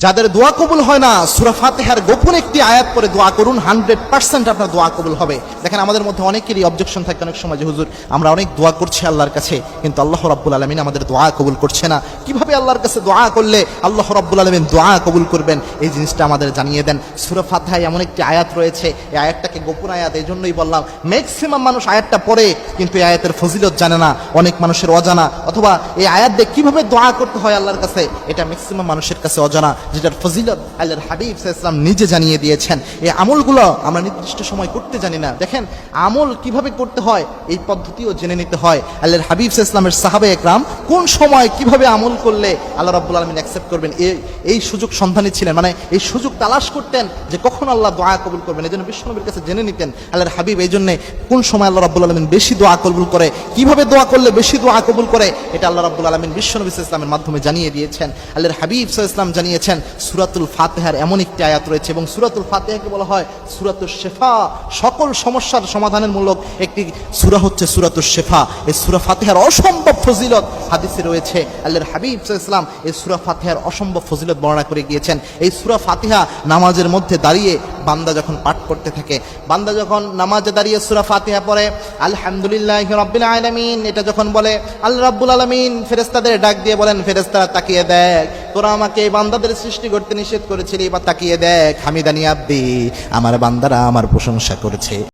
যাদের দোয়া কবুল হয় না, সূরা ফাতিহার গোপন একটি আয়াত পরে দোয়া করুন, 100% আপনার দোয়া কবুল হবে। দেখেন, আমাদের মধ্যে অনেকেরই অবজেকশন থাকে অনেক সময় যে হুজুর আমরা অনেক দোয়া করছি আল্লাহর কাছে, কিন্তু আল্লাহ রাব্বুল আলামিন আমাদের দোয়া কবুল করছে না। কিভাবে আল্লাহর কাছে দোয়া করলে আল্লাহ রাব্বুল আলামিন দোয়া কবুল করবেন, এই জিনিসটা আমাদের জানিয়ে দেন। সূরা ফাতিহায় এমন একটি আয়াত রয়েছে, এই আয়াতটাকে গোপন আয়াত, এই জন্যই বললাম ম্যাক্সিমাম মানুষ আয়াতটা পড়ে কিন্তু এই আয়াতের ফজিলত জানে না, অনেক মানুষের অজানা, অথবা এই আয়াত দিয়ে কিভাবে দোয়া করতে হয় আল্লাহর কাছে এটা ম্যাক্সিমাম মানুষের কাছে অজানা, যেটার ফজিলত আল্লাহর হাবিব সাল্লাল্লাহু আলাইহি ওয়াসাল্লাম নিজে জানিয়ে দিয়েছেন। এই আমলগুলো আমরা নির্দিষ্ট সময় করতে জানি না। দেখেন, আমল কিভাবে করতে হয় এই পদ্ধতিও জেনে নিতে হয়। আল্লাহর হাবিব সাল্লাল্লাহু আলাইহি ওয়াসাল্লামের সাহাবা একরাম কোন সময় কিভাবে আমল করলে আল্লাহ রাব্বুল আলামিন অ্যাকসেপ্ট করবেন এই সুযোগ সন্ধানী ছিলেন, মানে এই সুযোগ তালাশ করতেন যে কখন আল্লাহ দোয়া কবুল করবেন। এই জন্য বিশ্বনবীর কাছে জেনে নিতেন আল্লাহর হাবিব এই জন্য কোন সময় আল্লাহ রাব্বুল আলামিন বেশি দোয়া কবুল করে, কিভাবে দোয়া করলে বেশি দোয়া কবুল করে, এটা আল্লাহ রাব্বুল আলামিন বিশ্বনবী সাল্লাল্লাহু আলাইহি ওয়াসাল্লামের মাধ্যমে জানিয়ে দিয়েছেন। আল্লাহর হাবিব সাল্লাল্লাহু আলাইহি ওয়াসাল্লাম জানিয়েছেন সূরাতুল ফাতিহার এমন একটি আয়াত রয়েছে, এবং সূরাতুল ফাতিহাকে বলা হয় সূরাতুশ শিফা, সকল সমস্যার সমাধানের মূলক একটি সূরা হচ্ছে সূরাতুশ শিফা। এই সূরা ফাতিহার অসম্ভব ফজিলত হাদিসে রয়েছে। আল্লাহর হাবিব সাল্লাল্লাহু আলাইহি ওয়াসাল্লাম এই সূরা ফাতিহার অসম্ভব ফজিলত বর্ণনা করে গিয়েছেন। এই সূরা ফাতিহা নামাজের মধ্যে দাঁড়িয়ে বান্দা যখন পাঠ করতে থাকে, বান্দা যখন নামাজে দাঁড়িয়ে সূরা ফাতিহা পড়ে আলহামদুলিল্লাহি রাব্বিল আলামিন এটা যখন বলে, আল্লাহ রাব্বুল আলামিন ফেরেশতাদের ডাক দিয়ে বলেন, ফেরেশতারা তাকিয়ে দেখ, তোরা আমাকে এই বান্দাদের সৃষ্টি করতে নিষেধ করেছিলি, এবার তাকিয়ে দেখ, হামিদানি আব্দি, আমার বান্দারা আমার প্রশংসা করেছে।